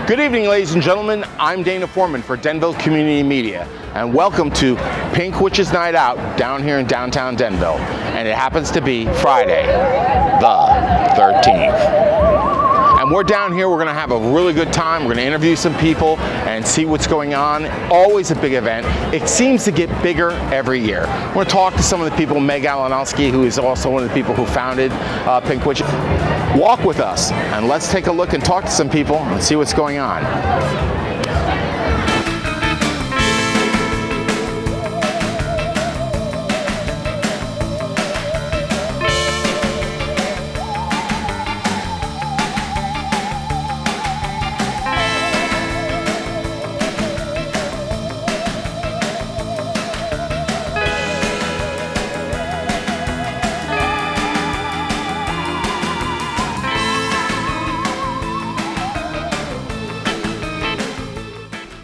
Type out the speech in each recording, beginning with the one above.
Good evening, ladies and gentlemen. I'm Dana Foreman for Denville Community Media, and welcome to Pink Witches Night Out down here in downtown Denville. And it happens to be Friday, the 13th. And we're down here, we're gonna have a really good time. We're gonna interview some people and see what's going on. Always a big event. It seems to get bigger every year. We're gonna talk to some of the people, Meg Olenowski, who is also one of the people who founded Pink Witches. Walk with us and let's take a look and talk to some people and see what's going on.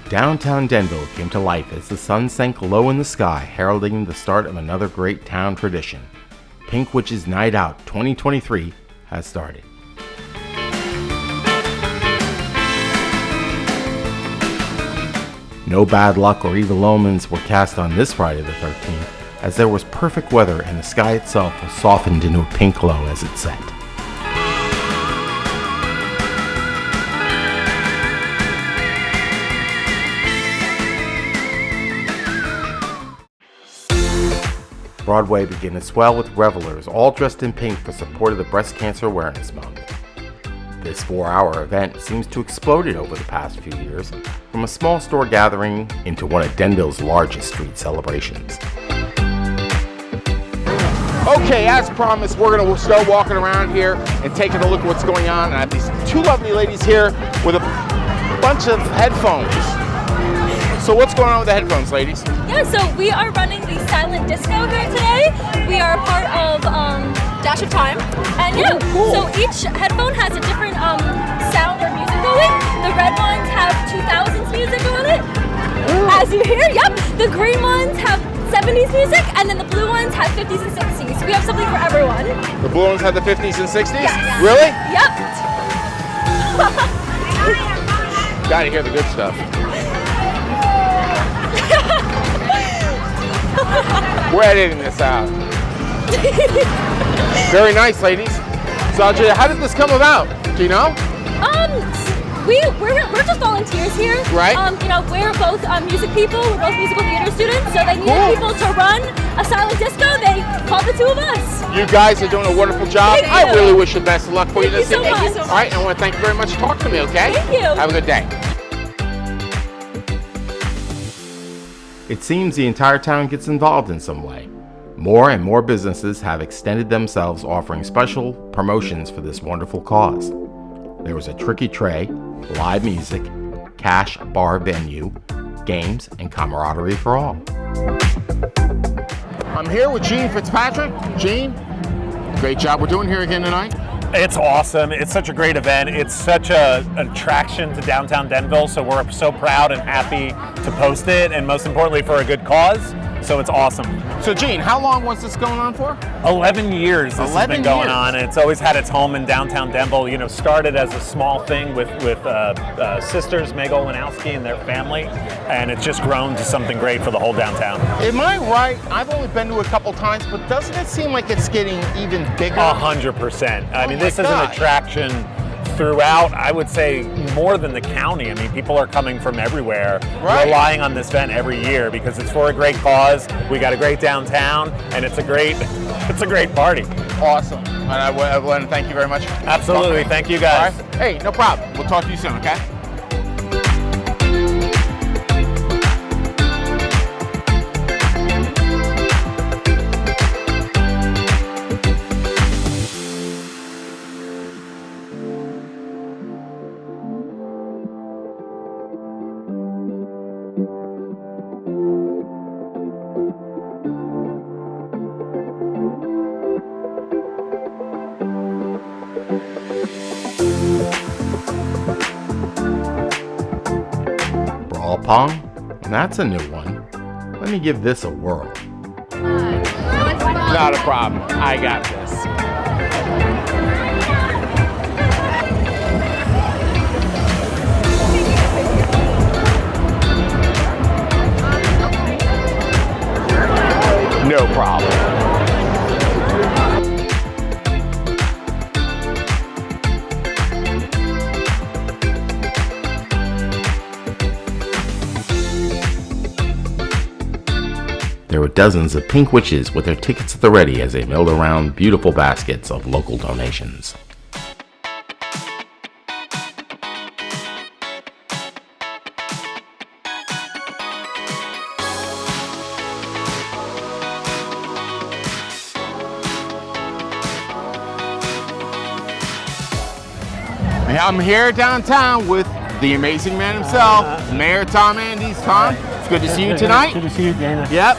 Downtown Denville came to life as the sun sank low in the sky, heralding the start of another great town tradition. Pink Witches Night Out 2023 has started. No bad luck or evil omens were cast on this Friday the 13th, as there was perfect weather and the sky itself was softened into a pink glow as it set. Broadway began to swell with revelers all dressed in pink for support of the Breast Cancer Awareness Month. This 4-hour event seems to have exploded over the past few years, from a small store gathering into one of Denville's largest street celebrations. Okay, as promised, we're going to start walking around here and taking a look at what's going on. And I have these two lovely ladies here with a bunch of headphones. So what's going on with the headphones, ladies? Yeah, so we are running the silent disco here today. We are part of Dash of Time. And yeah, cool. So each headphone has a different sound or music going. The red ones have 2000s music on it, as you hear, yep. The green ones have 70s music, and then the blue ones have 50s and 60s. We have something for everyone. The blue ones have the 50s and 60s? Yes. Really? Yep. Gotta hear the good stuff. We're editing this out. Very nice, ladies. So, how did this come about? Do you know? We're just volunteers here. Right. We're both music people. We're both musical theater students. So they needed people to run a silent disco. They called the two of us. You guys are doing a wonderful job. Thank you. I really wish you the best of luck for you this evening. Thank you so much. All right, I want to thank you very much for talking to me. Okay. Thank you. Have a good day. It seems the entire town gets involved in some way. More and more businesses have extended themselves, offering special promotions for this wonderful cause. There was a tricky tray, live music, cash bar venue, games, and camaraderie for all. I'm here with Gene Fitzpatrick. Gene, great job we're doing here again tonight. It's awesome. It's such a great event. It's such an attraction to downtown Denville, so we're so proud and happy to post it, and most importantly for a good cause, so it's awesome. So Gene, how long was this going on for? 11 years this has been going on, and it's always had its home in downtown Denville. You know, started as a small thing with sisters, Meg Olenowski and their family, and it's just grown to something great for the whole downtown. Am I right? I've only been to it a couple times, but doesn't it seem like it's getting even bigger? 100%. I mean, this is an attraction throughout, I would say, more than the county. I mean, people are coming from everywhere, relying on this event every year because it's for a great cause. We got a great downtown, and it's a great party. Awesome. And I want to thank you very much. Absolutely. Thank you, guys. All right. Hey, no problem. We'll talk to you soon, okay? Pong? That's a new one. Let me give this a whirl. Not a problem. I got this. No problem. There were dozens of pink witches with their tickets at the ready as they milled around beautiful baskets of local donations. I'm here downtown with the amazing man himself, Mayor Tom Andes. Tom, it's good to see you tonight. Good to see you, Dana. Yep,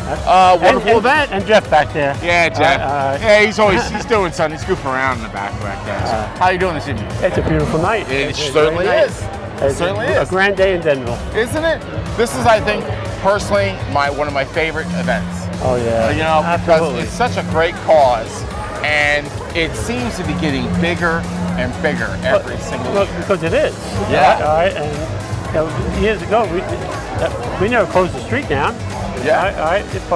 wonderful event. And Jeff back there. Yeah, Jeff. Yeah, he's doing something. He's goofing around in the back there. How you doing this evening? It's a beautiful night. It certainly is. It certainly is. A grand day in Denville. Isn't it? This is, I think, personally, one of my favorite events. Oh, yeah. You know, absolutely. Because it's such a great cause, and it seems to be getting bigger and bigger every single year. Because it is. Yeah. All right. And years ago, we never closed the street down. Yeah. All right. You could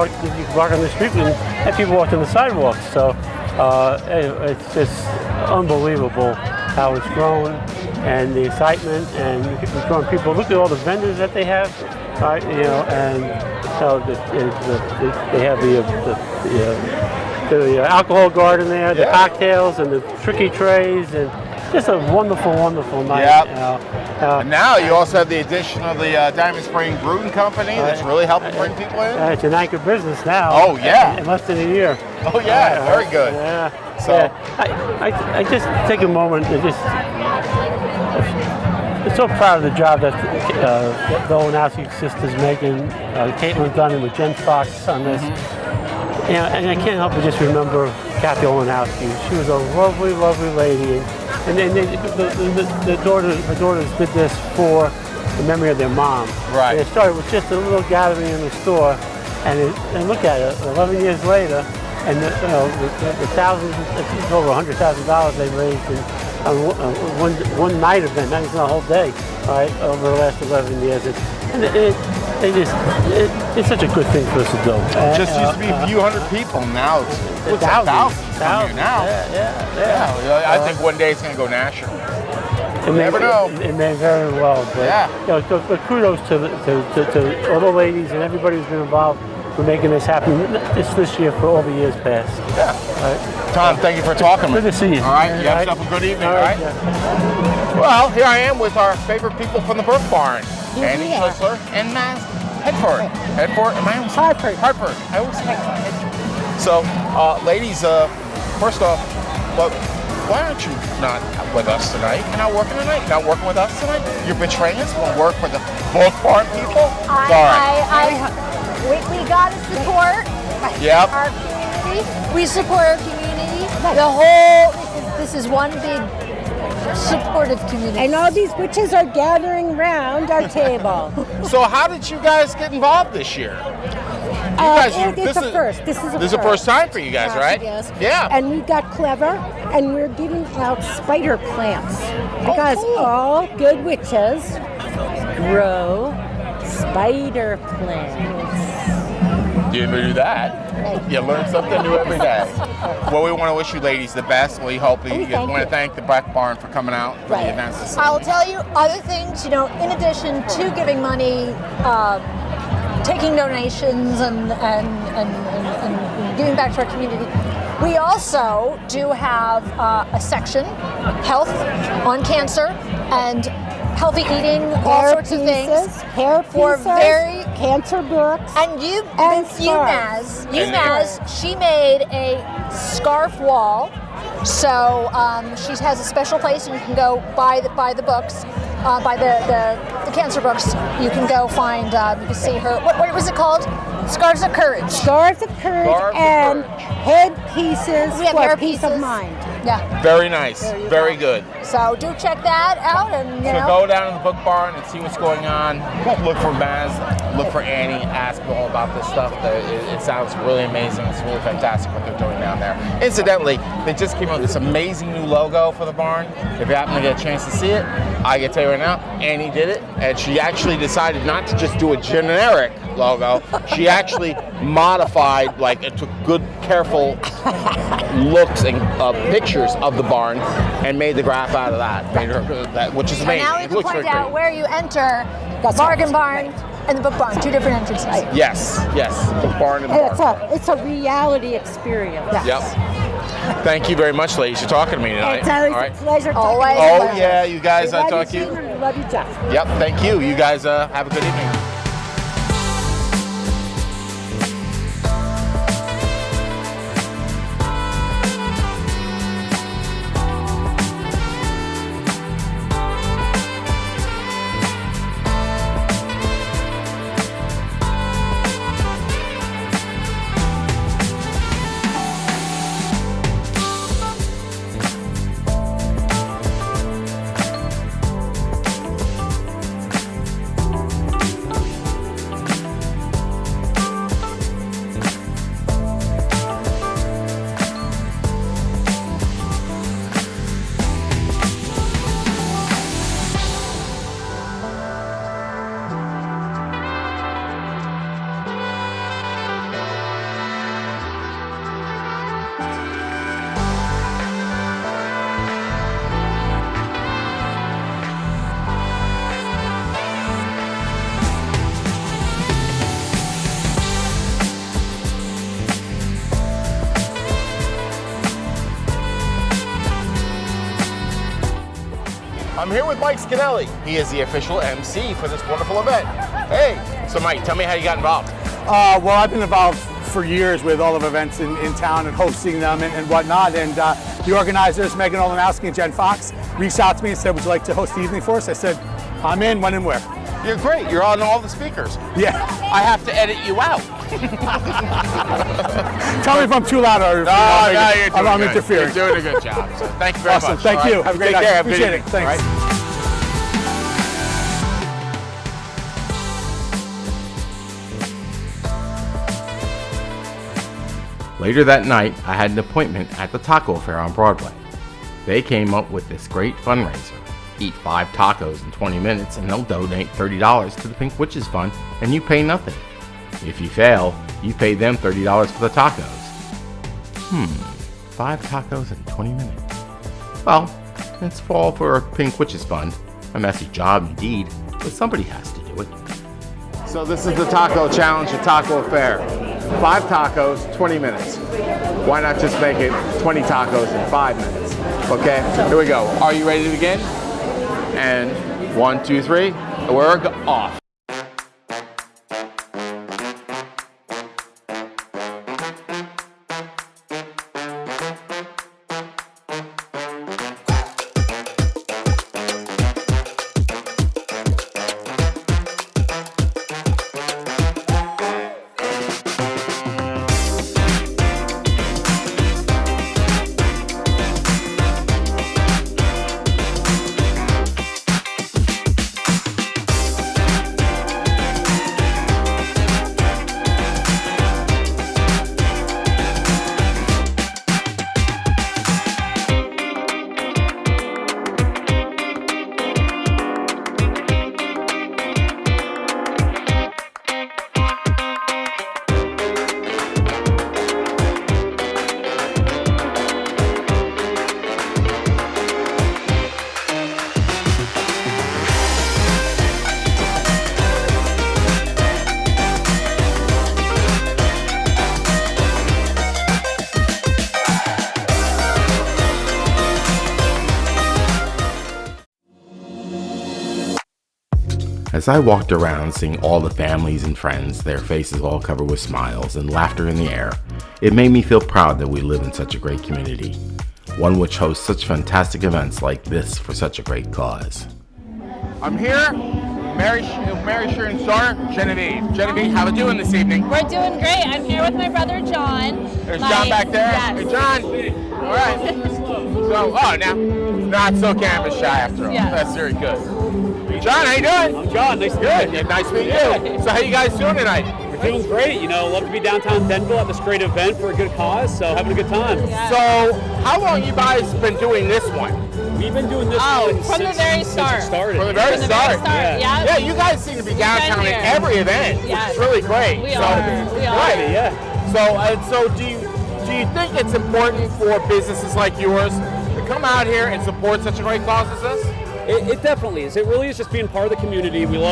walk on the street and people walked on the sidewalks. So it's just unbelievable how it's grown and the excitement and it's growing people. Look at all the vendors that they have. Right, you know, and they have the alcohol garden there, the cocktails and the tricky trays, and just a wonderful, wonderful night. Yep. And now you also have the addition of the Diamond Spring Brewing Company that's really helping bring people in. It's an anchor business now. Oh, yeah. In less than a year. Oh, yeah, very good. Yeah. So I just take a moment to just. I'm so proud of the job that the Olenowski sisters making. Caitlin's done it with Jen Fox on this. And I can't help but just remember Kathy Olenowski. She was a lovely, lovely lady. And then her daughters did this for the memory of their mom. Right. And it started with just a little gathering in the store. And look at it, 11 years later, and the thousands, it's over $100,000 they raised in one night event, not even a whole day, right, over the last 11 years. And it's such a good thing for us to do. It just used to be a few hundred people. Now it's thousands from here now. Yeah. I think one day it's going to go national. You never know. It may very well. But, but kudos to all the ladies and everybody who's been involved for making this happen this year for all the years past. Yeah. Right. Tom, thank you for talking. Good to see you. All right. You have yourself a good evening. All right. Well, here I am with our favorite people from the Brook Barn. Andy Schlissler and Maz Hedford. Am I almost Hartford. I always say Hedford. So, ladies, first off, why aren't you not with us tonight? You're not working tonight? You're not working with us tonight? You're betraying us? You want to work for the Brook Barn people? We got to support our community. We support our community. The whole, this is one big supportive community. And all these witches are gathering around our table. So how did you guys get involved this year? It's a first. This is a first time for you guys, right? Yes. Yeah. And we got clever, and we're giving out spider plants because all good witches grow spider plants. You ever do that? You learn something new every day. Well, we want to wish you ladies the best. We hope you want to thank the Brook Barn for coming out for the events. I'll tell you other things, in addition to giving money, taking donations and giving back to our community. We also do have a section, health, on cancer, and healthy eating, all sorts of things. Hair pieces, cancer books, and UMass, she made a scarf wall. So she has a special place, and you can go buy the books, buy the cancer books. You can go find, you can see her. What was it called? Scarves of Courage. Scarves of Courage and headpieces for peace of mind. Yeah. Very nice. Very good. So do check that out, and So go down to the Brook Barn and see what's going on. Look for Maz look for Annie, ask them all about this stuff. It sounds really amazing. It's really fantastic what they're doing down there. Incidentally, they just came out with this amazing new logo for the barn. If you happen to get a chance to see it, I can tell you right now, Annie did it, and she actually decided not to just do a generic logo. She actually modified, like, it took good, careful looks and pictures of the barn and made the graph out of that. Made her that, which is amazing. And now we It can looks point very out pretty. where you enter Bargain Barn and the Book Barn, 2 different entrances. Yes, book barn and barn. It's a reality experience. Yep. Thank you very much, ladies, for talking to me tonight. It's always All right. a pleasure talking Always. to you. Oh yeah, you guys, I We love talk to you, you. Susan. We love you, Jeff. Yep, thank you. You guys have a good evening. I'm here with Mike Scanelli. He is the official MC for this wonderful event. Hey, so Mike, tell me how you got involved. Well, I've been involved for years with all of events in town and hosting them and whatnot. And the organizers, Meg Olenowski and Jen Fox, reached out to me and said, would you like to host the evening for us? I said, I'm in, when and where. You're great. You're on all the speakers. Yeah. I have to edit you out. Tell me if I'm too loud or if I'm interfering. You're doing a good job. So thank you very Awesome. much. Thank All you. right. Have a great Take night. care. Have a good Appreciate it. evening. Thanks. All right. Later that night, I had an appointment at the taco fair on Broadway. They came up with this great fundraiser. Eat 5 tacos in 20 minutes and they'll donate $30 to the Pink Witches Fund and you pay nothing. If you fail, you pay them $30 for the tacos. 5 tacos in 20 minutes. Well, it's all for a Pink Witches Fund. A messy job indeed, but somebody has to do it. So this is the taco challenge at Taco Fair. 5 tacos, 20 minutes. Why not just make it 20 tacos in 5 minutes? Okay, here we go. Are you ready to begin? And 1, 2, 3, we're off. As I walked around seeing all the families and friends, their faces all covered with smiles and laughter in the air, it made me feel proud that we live in such a great community, one which hosts such fantastic events like this for such a great cause. I'm here, Mary Sharon's daughter, Genevieve. Genevieve, how are we doing this evening? We're doing great. I'm here with my brother John. There's John back there. Yes. Hey, John. All right. So, now, not so canvas shy after all. Yes. That's very good. John, how you doing? I'm John. Nice to meet Good. you. Yeah, nice to meet you. So how you guys doing tonight? We're doing great. Love to be downtown Denville at this great event for a good cause. So having a good time. So how long you guys been doing this one? We've been doing this one from the very since start. it started. From the very start. Yeah. Yeah, you guys seem to be downtown been at here. every event, which Yes. is really great. We so, are. We are. Right. Yeah. So do you think it's important for businesses like yours to come out here and support such a great cause as this? It definitely is. It really is just being part of the community. We grew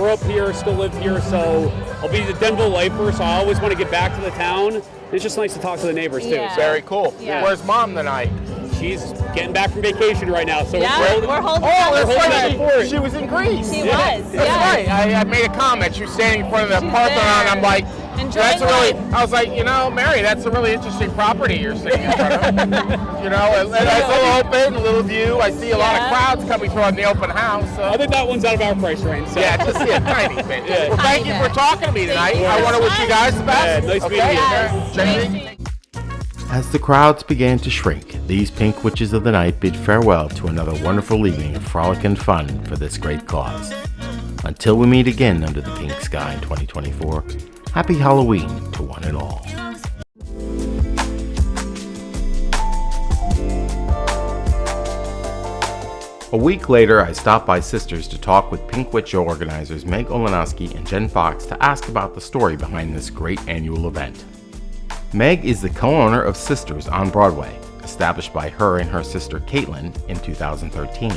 up here, still live here, so I'll be the Denville lifer, so I always want to get back to the town. It's just nice to talk to the neighbors too. Yeah. So Very cool. Yeah. Where's Mom tonight? she's getting back from vacation right now, so Yeah, we're holding Oh, down that's the right. fort. She was in Greece. She Yeah. was, That's yeah. right. I made a comment. She was standing in front of the She's Parthenon. there. I'm like, Enjoying that's a really. life. I was like, Mary, that's a really interesting property you're sitting in front of. And it's a little open, a little view. I see a lot of Yeah. crowds coming through on the open house. So. I think that one's out of our price range. So. Yeah, just a tiny bit. Yeah. Well, thank you for talking to me tonight. I want to wish you guys the best. Yeah, nice meeting you. Yes. Jamie? As the crowds began to shrink, these Pink Witches of the Night bid farewell to another wonderful evening of frolic and fun for this great cause. Until we meet again under the pink sky in 2024, happy Halloween to one and all. A week later, I stopped by Sisters to talk with Pink Witch organizers Meg Olenowski and Jen Fox to ask about the story behind this great annual event. Meg is the co-owner of Sisters on Broadway, established by her and her sister Caitlin in 2013.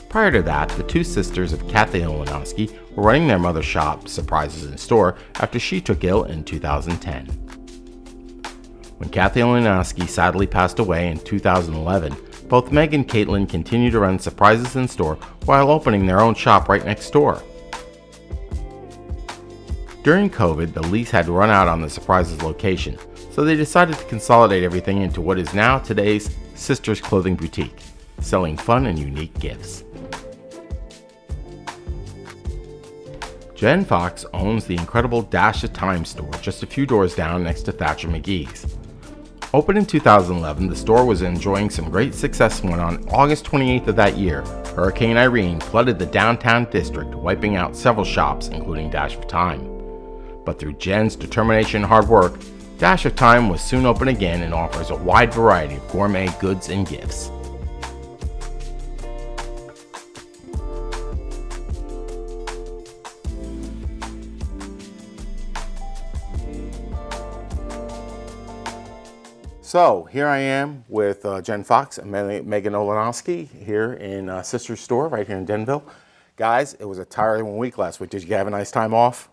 Prior to that, the two sisters of Kathy Olenowski were running their mother's shop, Surprises in Store, after she took ill in 2010. When Kathy Olenowski sadly passed away in 2011, both Meg and Caitlin continued to run Surprises in Store while opening their own shop right next door. During COVID, the lease had run out on the Surprises location, so they decided to consolidate everything into what is now today's Sisters Clothing Boutique, selling fun and unique gifts. Jen Fox owns the incredible Dash of Time store just a few doors down next to Thatcher McGee's. Opened in 2011, the store was enjoying some great success when on August 28th of that year, Hurricane Irene flooded the downtown district, wiping out several shops, including Dash of Time. But through Jen's determination and hard work, Dash of Time was soon open again and offers a wide variety of gourmet goods and gifts. So here I am with Jen Fox and Megan Olenowski here in Sister's Store right here in Denville. Guys, it was a tiring week last week. Did you have a nice time off?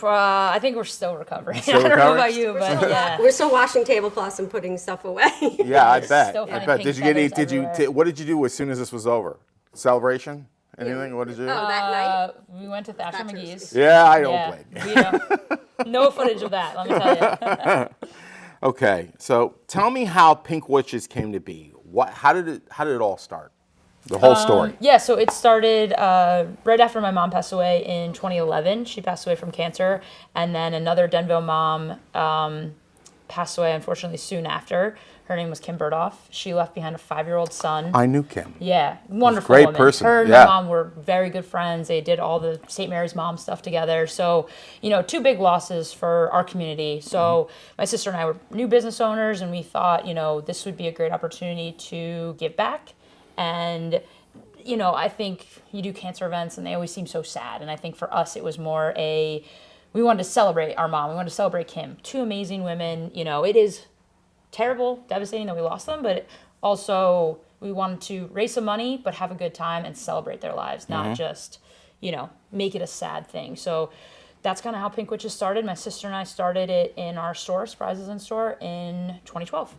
I think we're still recovering. Still I don't know recovering? about you, but yeah. We're still washing tablecloths and putting stuff away. Yeah, I bet. Still I finding bet. pink Did you get any? feathers everywhere. What did you do as soon as this was over? Celebration? Anything? What did you do? Oh, that night? We went to Thatcher McGee's. Yeah, I don't Yeah, blame you. we don't. No footage of that, let me tell you. Okay, so tell me how Pink Witches came to be. How did it all start? The whole story. Yeah, so it started right after my mom passed away in 2011. She passed away from cancer, and then another Denville mom passed away, unfortunately, soon after. Her name was Kim Burdoff. She left behind a 5-year-old son. I knew Kim. Yeah, wonderful Great woman. person, Her and yeah. my mom were very good friends. They did all the St. Mary's Mom stuff together. So, two big losses for our community. So my sister and I were new business owners, and we thought, this would be a great opportunity to give back. And, I think you do cancer events, and they always seem so sad. And I think for us, it was more we wanted to celebrate our mom. We wanted to celebrate Kim. Two amazing women. It is terrible, devastating that we lost them, but also we wanted to raise some money, but have a good time and celebrate their lives, not just, make it a sad thing. So that's kind of how Pink Witches started. My sister and I started it in our store, Surprises in Store, in 2012.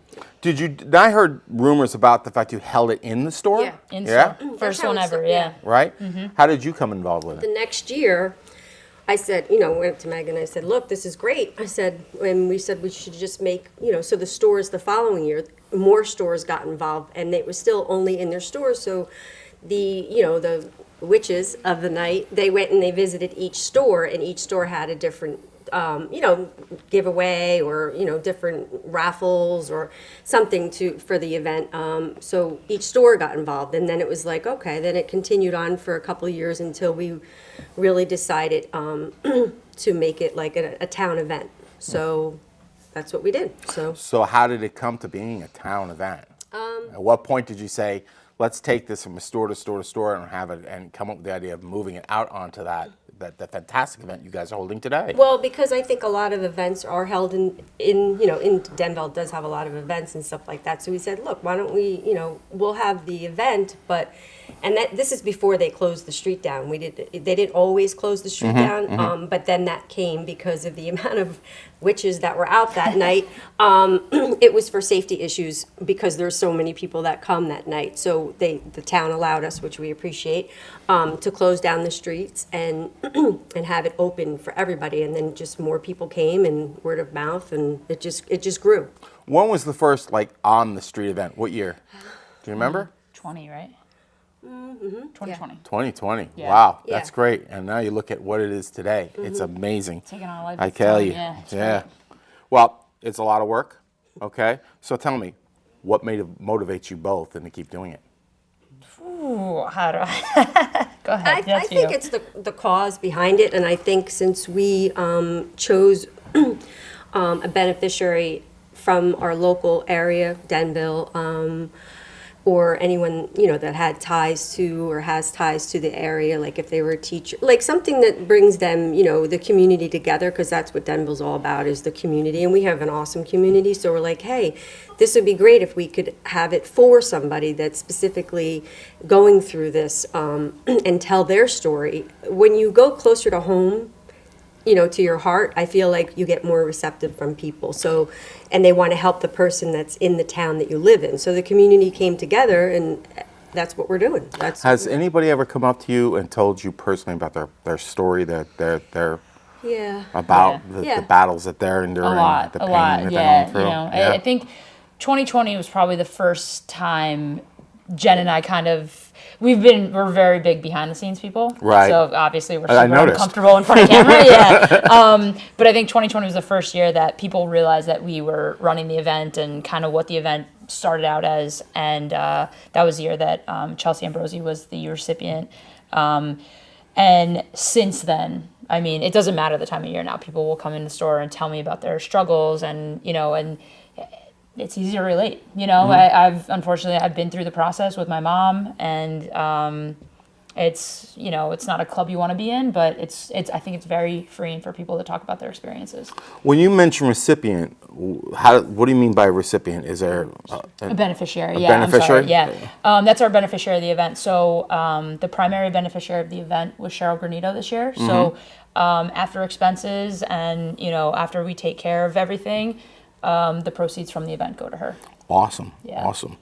I heard rumors about the fact you held it in the store? Yeah. In store. First That's how one it ever, started, yeah. Right? How did you come involved with The it? next year, I said, went up to Meg and I said, look, this is great. I said, and we said we should just make, so the stores the following year, more stores got involved, and it was still only in their stores. So the witches of the night, they went and they visited each store, and each store had a different giveaway or different raffles or something for the event. So each store got involved, and then it was like, okay, then it continued on for a couple of years until we really decided to make it like a town event. So that's what we did. So how did it come to being a town event? At what point did you say, let's take this from a store to store to store and have it, and come up with the idea of moving it out onto that fantastic event you guys are holding today? Well, because I think a lot of events are held in Denville does have a lot of events and stuff like that. So we said, look, why don't we, we'll have the event, and this is before they closed the street down. They didn't always close the street down, but then that came because of the amount of witches that were out that night. It was for safety issues because there's so many people that come that night. So the town allowed us, which we appreciate, to close down the streets and have it open for everybody. And then just more people came, and word of mouth, and it just grew. When was the first on the street event? What year? Do you remember? 20, right? 2020. 2020. Yeah. Wow, Yeah. that's great. And now you look at what it is today. It's amazing. Taking on a life I of its tell own. you. Yeah, it's Yeah. great. Well, it's a lot of work. Okay. So tell me, what motivates you both and to keep doing it? Ooh, how do I? Go ahead. I That's think you. it's the cause behind it, and I think since we chose a beneficiary from our local area, Denville, or anyone that had ties to or has ties to the area, like if they were a teacher, like something that brings them, the community together, because that's what Denville's all about, is the community, and we have an awesome community. So we're like, hey, this would be great if we could have it for somebody that's specifically going through this, and tell their story. When you go closer to home, to your heart, I feel like you get more receptive from people. So, and they want to help the person that's in the town that you live in. So the community came together, and that's what we're doing. Has anybody ever come up to you and told you personally about their story, their yeah. about Yeah. the battles that they're enduring, the pain that they're going through? I think 2020 was probably the first time Jen and I we're very big behind the scenes people. Right. So obviously we're I super noticed. uncomfortable in front of camera. Yeah. But I think 2020 was the first year that people realized that we were running the event and kind of what the event started out as. And that was the year that Chelsea Ambrosi was the recipient. And since then, I mean, it doesn't matter the time of year now. People will come in the store and tell me about their struggles, and it's easy to relate. I've been through the process with my mom, and it's not a club you want to be in, but I think it's very freeing for people to talk about their experiences. When you mention recipient, what do you mean by recipient? Is there A beneficiary, a yeah. beneficiary? I'm sorry, yeah. That's our beneficiary of the event. So the primary beneficiary of the event was Cheryl Granito this year. So after expenses and after we take care of everything, the proceeds from the event go to her. Awesome. Yeah. Awesome.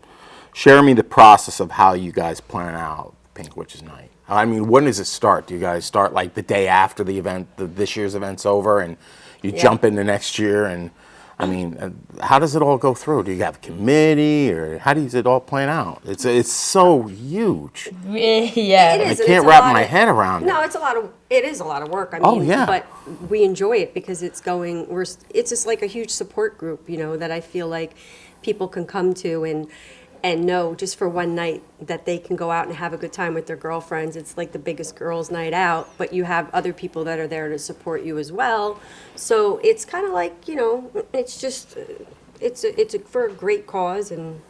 Share me the process of how you guys plan out Pink Witches Night. I mean, when does it start? Do you guys start like the day after the event, this year's event's over, and you jump into next year? And I mean, how does it all go through? Do you have a committee, or how does it all plan out? It's so huge. Yeah. It I is, and can't it's a wrap lot my of- head around No, it. it is a lot of work. I mean, Oh, yeah. but we enjoy it because it's just like a huge support group, that I feel like people can come to and know just for one night that they can go out and have a good time with their girlfriends. It's like the biggest girls' night out, but you have other people that are there to support you as well. So it's kind of like, it's just, it's for a great cause, and,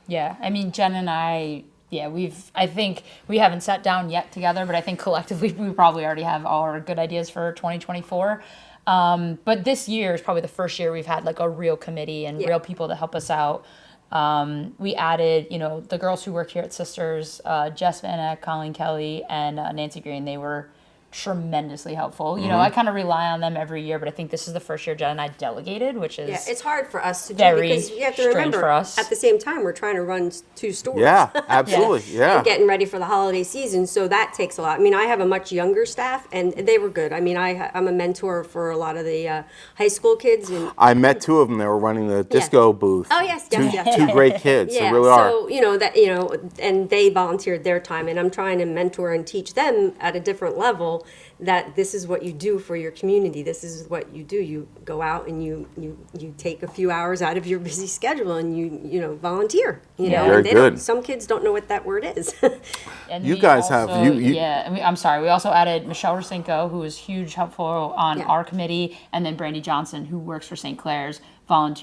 Yeah, I mean, Jen and I, I think we haven't sat down yet together, but I think collectively we probably already have all our good ideas for 2024. But this year is probably the first year we've had like a real committee and real people to help us out. We added, the girls who work here at Sisters, Jess Van Eck, Colleen Kelly, and Nancy Green. They were tremendously helpful. I kind of rely on them every year, but I think this is the first year Jen and I delegated, which is it's hard for us to do very because you have to strange remember for us. at the same time we're trying to run two stores. Yeah, absolutely. Yeah. And getting ready for the holiday season, so that takes a lot. I mean, I have a much younger staff, and they were good. I mean, I'm a mentor for a lot of the high school kids, and I met two of them. They were running the disco booth. Oh, yes, two, yes, yes. two great kids. yeah, They really are. so and they volunteered their time, and I'm trying to mentor and teach them at a different level. people that this is what you do for your community. This is what you do. You go out and you take a few hours out of your busy schedule and you know, volunteer. You know, Very and good. some kids don't know what that word is. And You we guys also, have- you- yeah. I mean, I'm sorry. We also added Michelle Rosinko, who is huge, helpful on Yeah. our committee, and then Brandy Johnson, who works for St. Clair's,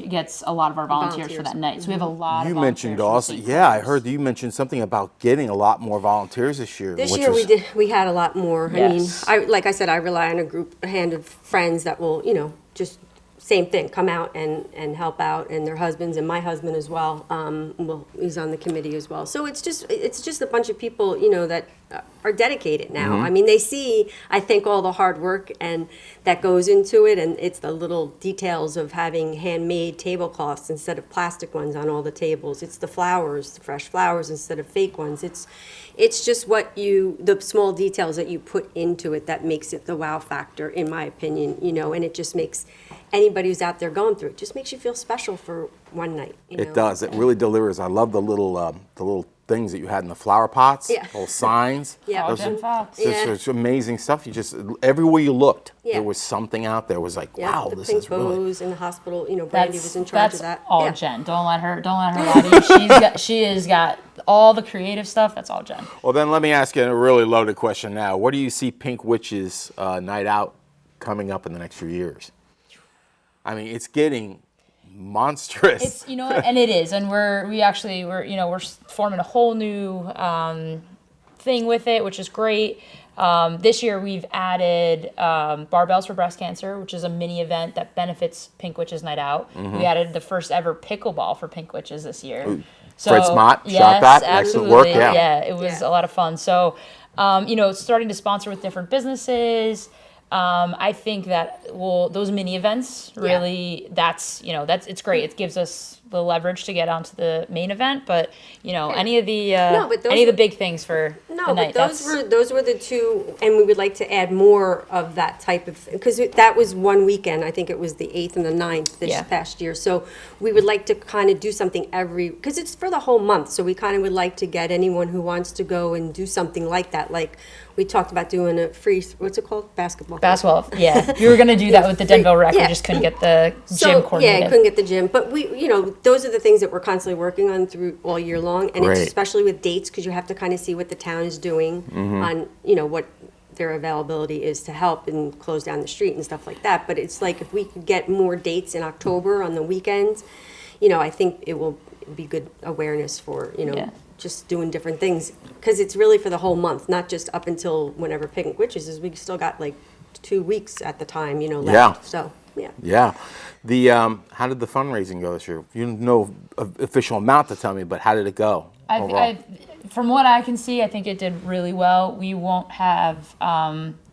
gets a lot of our volunteers for that night. So we have a lot of You volunteers mentioned from also, St. yeah, I Clair's. heard you mentioned something about getting a lot more volunteers this year. This which year was- we had a lot more. Yes. I mean, like I said, I rely on a hand of friends that will, you know, just same thing, come out and help out, and their husbands, and my husband as well. Well, he's on the committee as well. So it's just a bunch of people, you know, that are dedicated now. I mean, they see, I think, all the hard work and that goes into it, and it's the little details of having handmade tablecloths instead of plastic ones on all the tables. It's the flowers, the fresh flowers instead of fake ones. It's just the small details that you put into it that makes it the wow factor, in my opinion, you know, and it just makes anybody who's out there going through it, just makes you feel special for one night. You know? It does. It really delivers. I love the little things that you had in the flower pots, Yeah. little signs. Yeah. Those Jen Fox. Yeah. It's amazing stuff. You just everywhere you looked, Yeah. there was something out there. It was like, Yeah, wow, the this pink is really. bows in the hospital, you know, Brandy was in charge of that. all Yeah. Jen. Don't let her lie to you. She has got all the creative stuff. That's all Jen. Well, then let me ask you a really loaded question now. What do you see Pink Witch's Night Out coming up in the next few years? I mean, it's getting monstrous. It's, you know what, and it is, and we're forming a whole new thing with it, which is great. This year we've added Barbells for Breast Cancer, which is a mini event that benefits Pink Witches Night Out. We added the first ever pickleball for Pink Witches this year. Fred Smott shot yes, that. Excellent work, absolutely. yeah. It was Yeah. a lot of fun. So, starting to sponsor with different businesses. I think that those mini events really, it's great. It gives us the leverage to get onto the main event, but any of the big things for the No, night. but those were the two, and we would like to add more of that type of, because that was one weekend. I think it was the 8th and the 9th this Yeah. past year. So we would like to kind of do something because it's for the whole month. So we kind of would like to get anyone who wants to go and do something like that. Like we talked about doing a free, what's it called? Basketball. Yeah. We were going to do that with the Denville Rec. Yeah. We just couldn't get the gym So, coordinated. yeah, couldn't get the gym. But those are the things that we're constantly working on through all year long. And it's Great. especially with dates, because you have to kind of see what the town is doing on, what their availability is to help and close down the street and stuff like that. But it's like if we could get more dates in October on the weekends, I think it will be good awareness for, Yeah. just doing different things. Because it's really for the whole month, not just up until whenever Picnic Witches is. We still got like 2 weeks at the time, left. Yeah. So, yeah. Yeah. How did the fundraising go this year? You don't know official amount to tell me, but how did it go overall? From what I can see, I think it did really well. We won't have.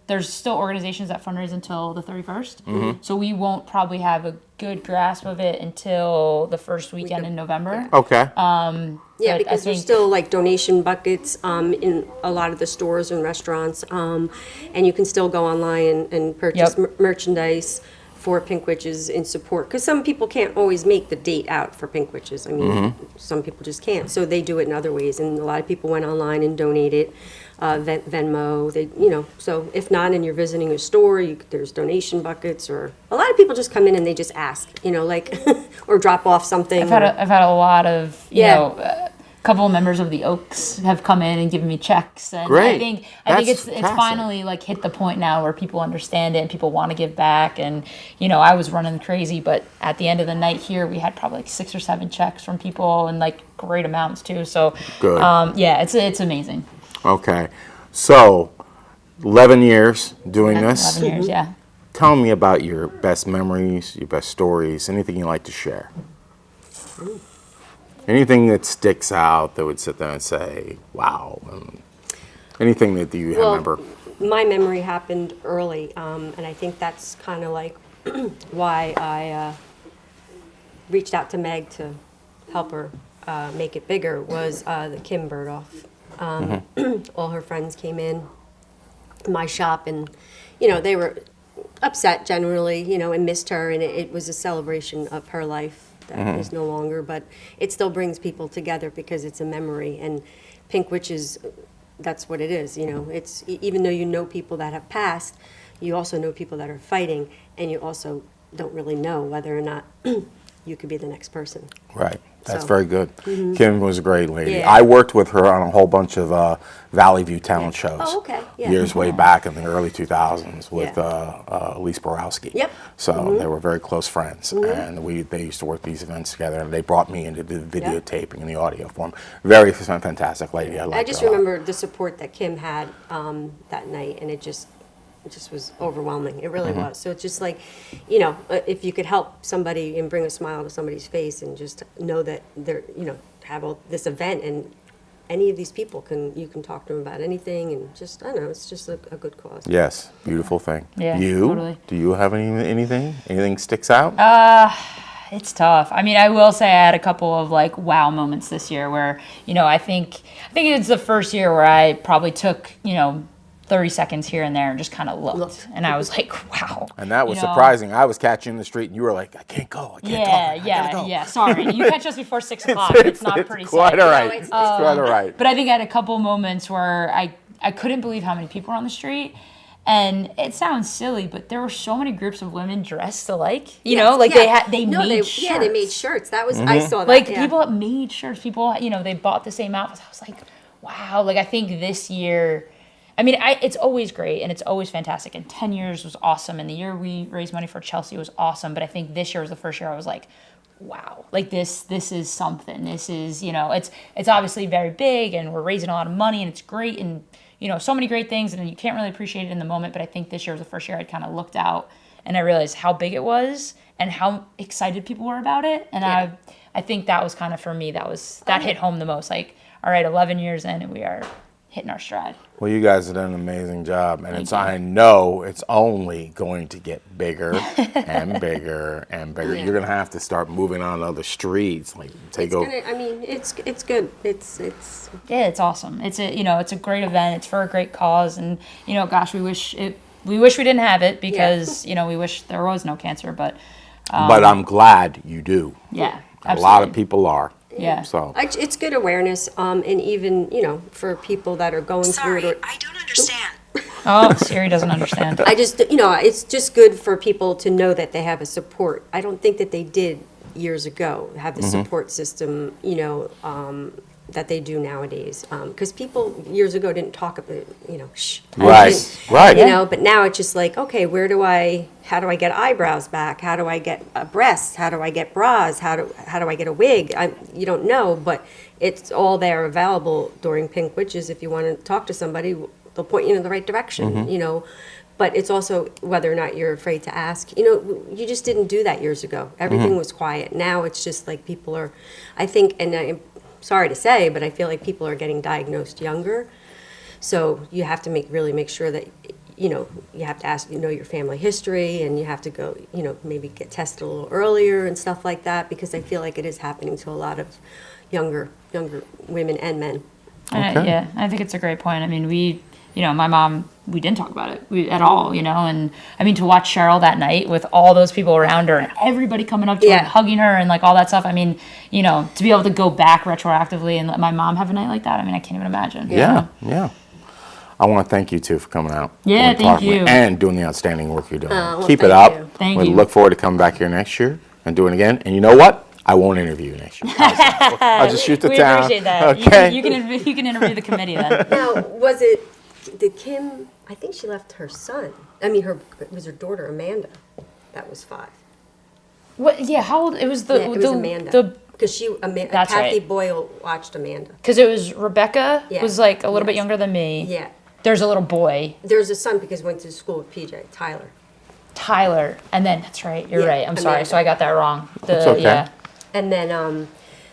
There's still organizations that fundraise until the 31st, so we won't probably have a good grasp of it until the first weekend in November. Okay. Yeah, But because I there's think- still like donation buckets in a lot of the stores and restaurants, and you can still go online and purchase Yep. merchandise for Pink Witches in support. Because some people can't always make the date out for Pink Witches. I mean, some people just can't, so they do it in other ways. And a lot of people went online and donated. Venmo, so if not, and you're visiting a store, there's donation buckets, or a lot of people just come in and they just ask, or drop off something. I've had a lot of Yeah. a couple of members of the Oaks have come in and given me checks, and Great. I think That's it's fantastic. finally like hit the point now where people understand it and people want to give back. And I was running crazy, but at the end of the night here, we had probably like 6 or 7 checks from people, and like great amounts too. So Good. It's amazing. Okay. So, 11 years doing this. 11 years, yeah. Tell me about your best memories, your best stories, anything you like to share. Anything that sticks out that would sit there and say, wow. Anything that you remember. My memory happened early, and I think that's kind of like why I reached out to Meg to help her make it bigger, was the Kim Burdoff. All her friends came in my shop, and they were upset generally, and missed her, and it was a celebration of her life that is no longer, but it still brings people together because it's a memory. And Pink Witches that's what it is. You know, it's even though you know people that have passed, you also know people that are fighting, and you also don't really know whether or not you could be the next person. Right. That's So, very good. Kim was a great lady. Yeah. I worked with her on a whole bunch of Valley View talent shows. Oh, okay. Yeah. Years way back in the early 2000s with Yeah. Elise Borowski. Yep. So they were very close friends, and they used to work these events together. And they brought me into the videotaping and the audio form. Very fantastic lady. I liked I just her a lot. remember the support that Kim had that night, and it just was overwhelming. It really was. So it's just like, you know, if you could help somebody and bring a smile to somebody's face, and just know that they're, you know, have all this event, and any of these people you can talk to them about anything, and just, I don't know, it's just a good cause. Yes, beautiful thing. Yeah, you? totally. Do you have anything? Anything sticks out? It's tough. I mean, I will say I had a couple of like wow moments this year where, you know, I think it's the first year where I probably took, you know, 30 seconds here and there and just kind of looked. And I was like, wow. And that was you know? surprising. I was catching you in the street and you were like, I can't go. I can't talk. I gotta go. Yeah. Sorry. You catch us before 6 o'clock. It's not pretty Quite safe. all right. It's quite all right. But I think I had a couple moments where I couldn't believe how many people were on the street. And it sounds silly, but there were so many groups of women dressed alike. You know, like they made shirts. Yeah, they made shirts. That was, I saw that. Like yeah. people made shirts. People, you know, they bought the same outfits. I was like, wow. Like I think this year, I mean, it's always great and it's always fantastic. And 10 years was awesome. And the year we raised money for Chelsea was awesome. But I think this year was the first year I was like, wow, like this is something. This is, you know, it's obviously very big and we're raising a lot of money and it's great and, you know, so many great things and you can't really appreciate it in the moment. But I think this year was the first year I'd kind of looked out and I realized how big it was and how excited people were about it. And I think that was kind of, for me, that hit home the most. Like, all right, 11 years in and we are hitting our stride. Well, you guys have done an amazing job, and I know it's only going to get bigger and bigger and bigger. Yeah. You're gonna have to start moving on other streets, like take over. I mean, it's good. It's Yeah, it's awesome. It's a great event. It's for a great cause, and you know, gosh, we wish we didn't have it because you know we wish there was no cancer, but I'm glad you do. Yeah, a lot of people are. Yeah. So it's good awareness, and even, you know, for people that are going through it. I don't understand. Oh, Siri doesn't understand. I just, you know, it's just good for people to know that they have a support. I don't think that they did years ago have the support system, you know, that they do nowadays. Because people years ago didn't talk about, you know, Right. You know, but now it's just like, okay, how do I get eyebrows back? How do I get breasts? How do I get bras? How do I get a wig? You don't know, but it's all there available during Pink Witches. If you want to talk to somebody, they'll point you in the right direction, you know. But it's also whether or not you're afraid to ask. You know, you just didn't do that years ago. Everything was quiet. Now it's just like people are, I think, and I'm sorry to say, but I feel like people are getting diagnosed younger. So you have to really make sure that, you know, you have to ask, you know, your family history, and you have to go, you know, maybe get tested a little earlier and stuff like that, because I feel like it is happening to a lot of younger women and men. Yeah, I think it's a great point. I mean, you know, my mom, we didn't talk about it at all, you know, and I mean, to watch Cheryl that night with all those people around her and everybody coming up to her and hugging her and like all that stuff. I mean, you know, to be able to go back retroactively and let my mom have a night like that, I mean, I can't even imagine. Yeah. I want to thank you too for coming out. Yeah, thank you. And doing the outstanding work you're doing. Well, Keep it thank up. you. Thank we you. look forward to coming back here next year and doing it again. And you know what? I won't interview you next year. I'll just shoot the We town. appreciate that. Okay. You can interview the committee then. Now, did Kim, I think she left her son. I mean, it was her daughter, Amanda. That was 5. What? Yeah, how old? It was It was Amanda. Because That's Kathy right. Boyle watched Amanda. Because it was Rebecca Yeah. was like a little bit Yes. younger than me. Yeah. There's a little boy, There's a son because he went to school with PJ, Tyler. Tyler, and then that's right. You're Yeah, right. I'm sorry. Amanda. So I got that wrong. That's okay. Yeah. And then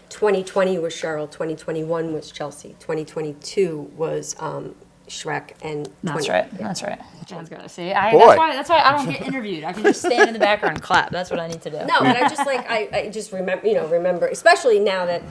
2020 was Cheryl, 2021 was Chelsea, 2022 was Shrek, and That's 20 right. yeah. That's right. John's got to see. Boy. That's why I don't get interviewed. I can just stand in the background and clap. That's what I need to do. No, but I just like I just remember, especially now that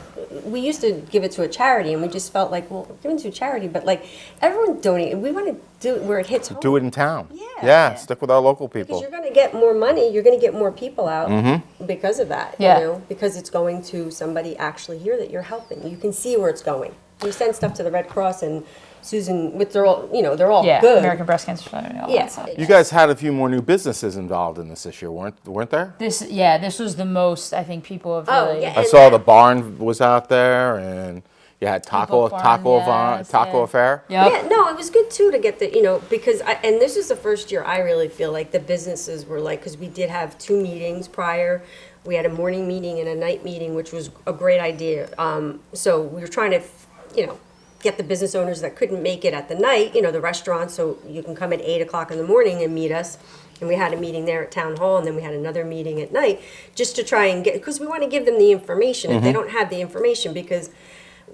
we used to give it to a charity, and we just felt like, well, give it to a charity, but like everyone donate. We want to do it where it hits home. Do it in town. Yeah. Stick with our local Because people. you're going to get more money, you're going to get more people out because of that. Yeah. You know, because it's going to somebody actually here that you're helping. You can see where it's going. You send stuff to the Red Cross, and Susan, with they're all Yeah, good. American Breast Cancer Society. All Yeah. that stuff. You guys had a few more new businesses involved in this year, weren't there? This was the most I think people have Oh, really. yeah. I saw the barn was out there, and you had taco Barn, yes, yeah. affair. Yep. Yeah, no, it was good too to get the, because and this is the first year I really feel like the businesses were like, because we did have 2 meetings prior. We had a morning meeting and a night meeting, which was a great idea. So we were trying to, get the business owners that couldn't make it at the night, the restaurant, so you can come at 8 o'clock in the morning and meet us. And we had a meeting there at Town Hall, and then we had another meeting at night, just to try and because we want to give them the information if they don't have the information, because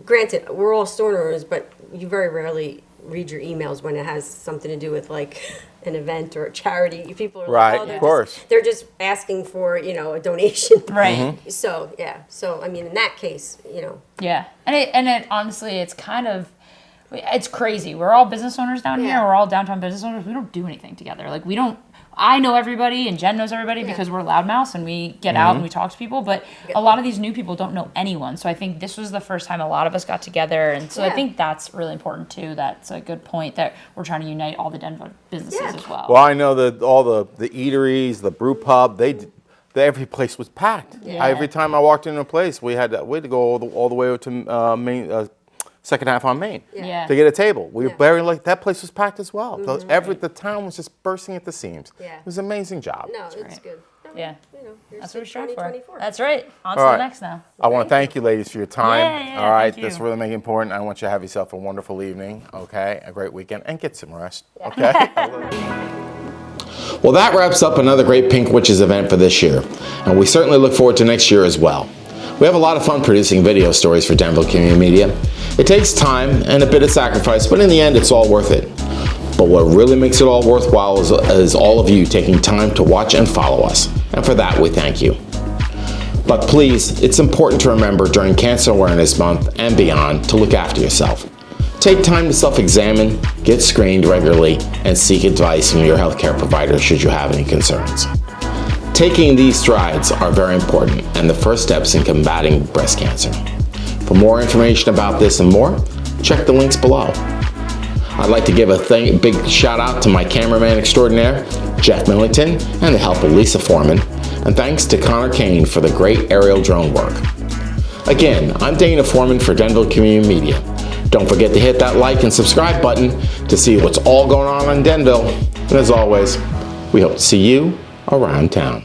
granted, we're all store owners, but you very rarely read your emails when it has something to do with like an event or a charity. People are Right, like, of they're course. they're just asking for, a donation. Right. So, yeah. So, I mean, in that case, Yeah, and it honestly, it's kind of, it's crazy. We're all business owners down here. We're all downtown business owners. We don't do anything together. Like, we don't. I know everybody, and Jen knows everybody because we're loudmouths and we get out and we talk to people. But a lot of these new people don't know anyone. So I think this was the first time a lot of us got together, and so I think that's really important too. That's a good point that we're trying to unite all the Denver businesses as well. Well, I know that all the eateries, the brew pub, every place was packed. Yeah. Every time I walked into a place, we had to go all the way to Main, second half on Main Yeah. to get a table. We were barely that place was packed as well. The town was just bursting at the seams. Yeah. It was an amazing job. no, it's good. Yeah. Here's That's what we to strive for. 2024. That's right. On to All the right. next now. I want to thank you, ladies, for your time. Yeah, All right, thank this is you. really making important. I want you to have yourself a wonderful evening, okay? A great weekend, and get some rest, okay? Well, that wraps up another great Pink Witches event for this year, and we certainly look forward to next year as well. We have a lot of fun producing video stories for Denver Community Media. It takes time and a bit of sacrifice, but in the end, it's all worth it. But what really makes it all worthwhile is all of you taking time to watch and follow us, and for that, we thank you. But please, it's important to remember during Cancer Awareness Month and beyond to look after yourself. Take time to self-examine, get screened regularly, and seek advice from your healthcare provider should you have any concerns. Taking these strides are very important and the first steps in combating breast cancer. For more information about this and more, check the links below. I'd like to give a big shout out to my cameraman extraordinaire, Jeff Millington, and the help of Lisa Foreman, and thanks to Connor Kane for the great aerial drone work. Again, I'm Dana Foreman for Denville Community Media. Don't forget to hit that like and subscribe button to see what's all going on in Denville. And as always, we hope to see you around town.